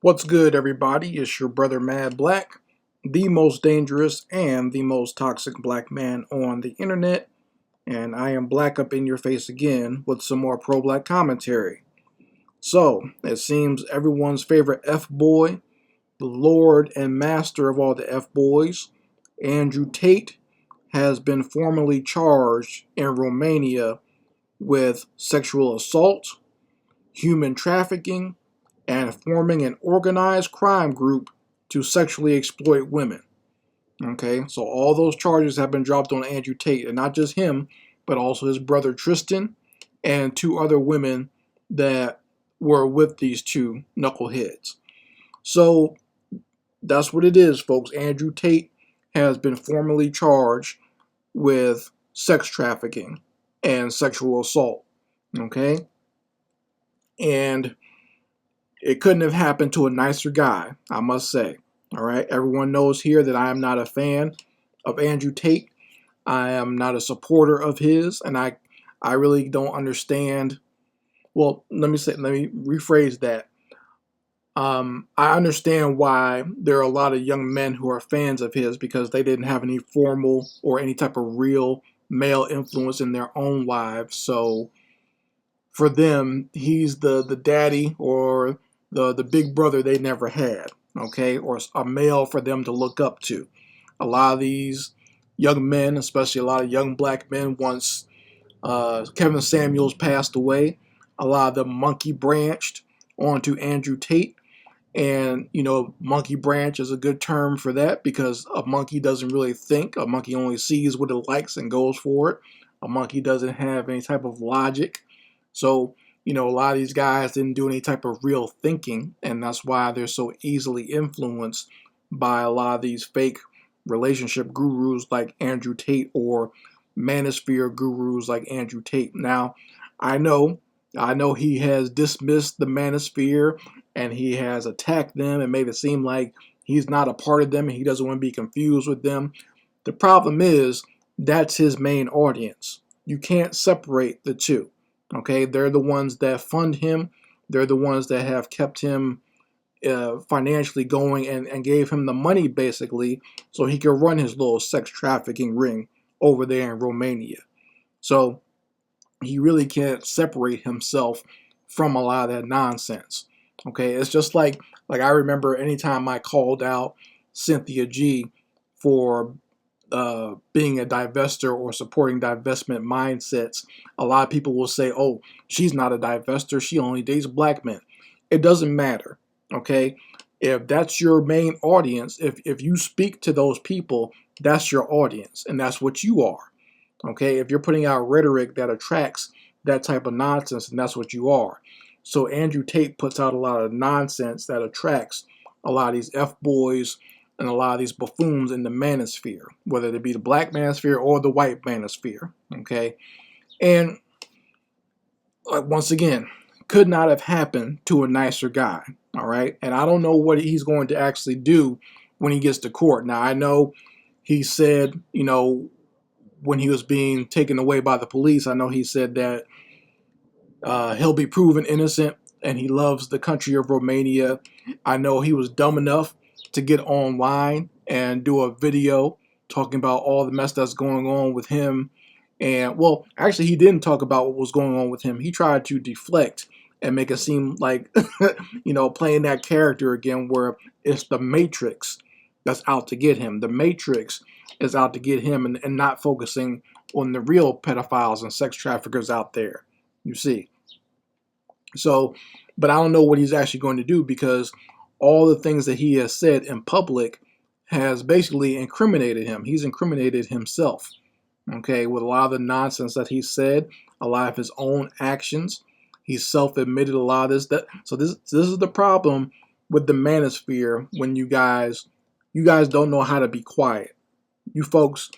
What's good, everybody? It's your brother Mad Black, the most dangerous and the most toxic black man on the internet, and I am black up in your face again with some more pro-black commentary. So, it seems everyone's favorite F-boy, the lord and master of all the F-boys, Andrew Tate, has been formally charged in Romania with sexual assault, human trafficking, and forming an organized crime group to sexually exploit women. Okay, so all those charges have been dropped on Andrew Tate, and not just him, but also his brother Tristan and two other women that were with these two knuckleheads. So that's what it is, folks. Andrew Tate has been formally charged with sex trafficking and sexual assault. Okay, and it couldn't have happened to a nicer guy, I must say. All right, everyone knows here that I am not a fan of Andrew Tate. I am not a supporter of his, and I really don't understand. Well, let me rephrase that. I understand why there are a lot of young men who are fans of his because they didn't have any formal or any type of real male influence in their own lives. So for them, he's the daddy or the big brother they never had, okay, or a male for them to look up to. A lot of these young men, especially a lot of young black men, once Kevin Samuels passed away, a lot of them monkey branched onto Andrew Tate. And, monkey branch is a good term for that because a monkey doesn't really think. A monkey only sees what it likes and goes for it. A monkey doesn't have any type of logic. So, a lot of these guys didn't do any type of real thinking, and that's why they're so easily influenced by a lot of these fake relationship gurus like Andrew Tate or Manosphere gurus like Andrew Tate. Now, I know he has dismissed the Manosphere and he has attacked them and made it seem like he's not a part of them and he doesn't want to be confused with them. The problem is that's his main audience. You can't separate the two. Okay, they're the ones that fund him. They're the ones that have kept him financially going and gave him the money basically so he could run his little sex trafficking ring over there in Romania. So he really can't separate himself from a lot of that nonsense. Okay, it's just like I remember anytime I called out Cynthia G for being a divester or supporting divestment mindsets, a lot of people will say, "Oh, she's not a divester. She only dates black men." It doesn't matter. Okay, if that's your main audience, if you speak to those people, that's your audience, and that's what you are. Okay, if you're putting out rhetoric that attracts that type of nonsense, and that's what you are. So Andrew Tate puts out a lot of nonsense that attracts a lot of these F-boys and a lot of these buffoons in the manosphere, whether it be the black manosphere or the white manosphere. Okay, and once again, could not have happened to a nicer guy. All right, and I don't know what he's going to actually do when he gets to court. Now I know he said, when he was being taken away by the police, I know he said that he'll be proven innocent and he loves the country of Romania. I know he was dumb enough to get online and do a video talking about all the mess that's going on with him. And, well, actually, he didn't talk about what was going on with him. He tried to deflect and make it seem like, playing that character again where it's the Matrix that's out to get him. The Matrix is out to get him and not focusing on the real pedophiles and sex traffickers out there, you see. So, but I don't know what he's actually going to do because all the things that he has said in public has basically incriminated him. He's incriminated himself, okay, with a lot of the nonsense that he said, a lot of his own actions. He's self-admitted a lot of this. So this is the problem with the manosphere when you guys don't know how to be quiet. You folks,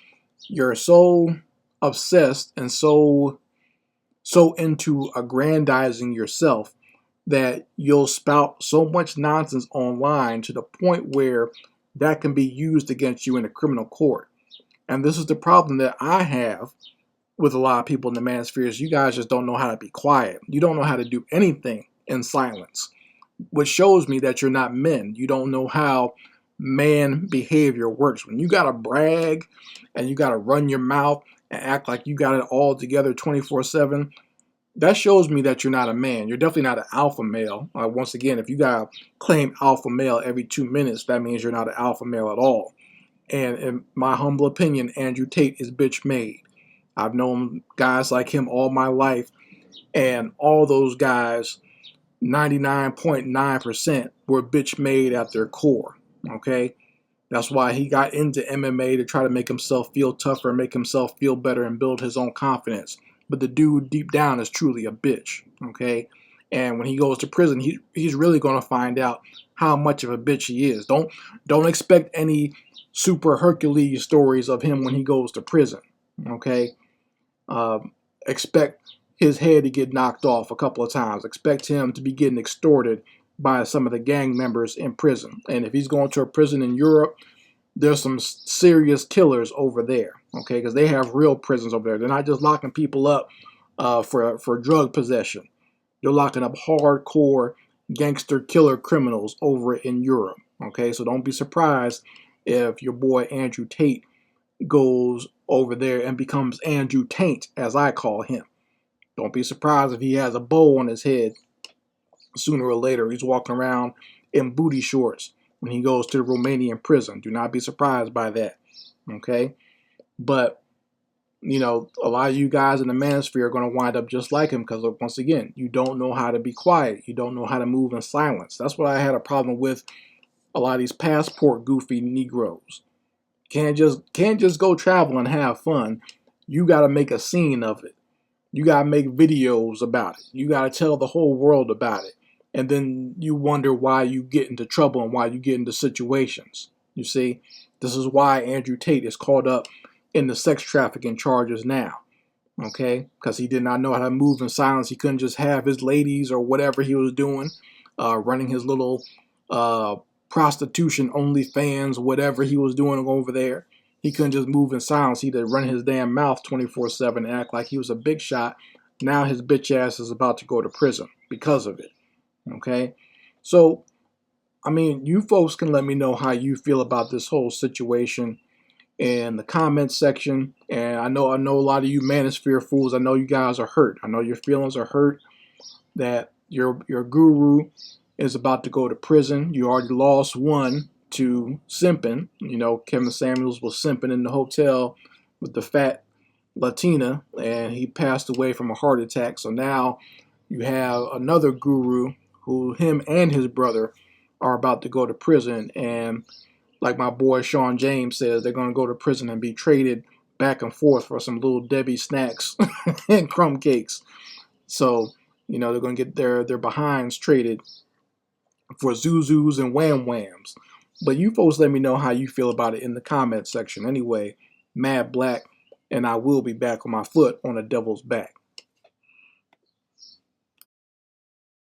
you're so obsessed and so into aggrandizing yourself that you'll spout so much nonsense online to the point where that can be used against you in a criminal court. And this is the problem that I have with a lot of people in the manosphere is you guys just don't know how to be quiet. You don't know how to do anything in silence. which shows me that you're not men. You don't know how man behavior works. When you got to brag and you got to run your mouth and act like you got it all together 24/7, that shows me that you're not a man. You're definitely not an alpha male. Once again, if you got to claim alpha male every 2 minutes, that means you're not an alpha male at all. And in my humble opinion, Andrew Tate is bitch made. I've known guys like him all my life, and all those guys, 99.9%, were bitch made at their core. Okay? That's why he got into MMA, to try to make himself feel tougher, make himself feel better, and build his own confidence. But the dude deep down is truly a bitch. Okay? And when he goes to prison, he's really going to find out how much of a bitch he is. Don't expect any super Hercules stories of him when he goes to prison. Okay? Expect his head to get knocked off a couple of times. Expect him to be getting extorted by some of the gang members in prison. And if he's going to a prison in Europe, there's some serious killers over there, okay? Because they have real prisons over there. They're not just locking people up for drug possession. They're locking up hardcore gangster killer criminals over in Europe, okay? So don't be surprised if your boy Andrew Tate goes over there and becomes Andrew Taint, as I call him. Don't be surprised if he has a bow on his head. Sooner or later, he's walking around in booty shorts when he goes to the Romanian prison. Do not be surprised by that, okay? But, you know, a lot of you guys in the Manosphere are going to wind up just like him because, once again, you don't know how to be quiet. You don't know how to move in silence. That's what I had a problem with a lot of these passport goofy Negroes. Can't just go travel and have fun. You got to make a scene of it. You got to make videos about it. You got to tell the whole world about it. And then you wonder why you get into trouble and why you get into situations. You see, this is why Andrew Tate is caught up in the sex trafficking charges now. Okay? Because he did not know how to move in silence. He couldn't just have his ladies or whatever he was doing, running his little prostitution OnlyFans, whatever he was doing over there. He couldn't just move in silence. He'd run his damn mouth 24/7 and act like he was a big shot. Now his bitch ass is about to go to prison because of it. Okay? So, I mean, you folks can let me know how you feel about this whole situation in the comments section. And I know a lot of you Manosphere fools, I know you guys are hurt. I know your feelings are hurt that your guru is about to go to prison. You already lost one to simping. You know, Kevin Samuels was simping in the hotel with the fat Latina, and he passed away from a heart attack. So now you have another guru who him and his brother are about to go to prison. And like my boy Sean James says, they're going to go to prison and be traded back and forth for some little Debbie snacks and crumb cakes. So, you know, they're going to get their behinds traded for Zuzus and Wham Whams. But you folks let me know how you feel about it in the comment section. Anyway, Mad Black, and I will be back on my foot on the devil's back.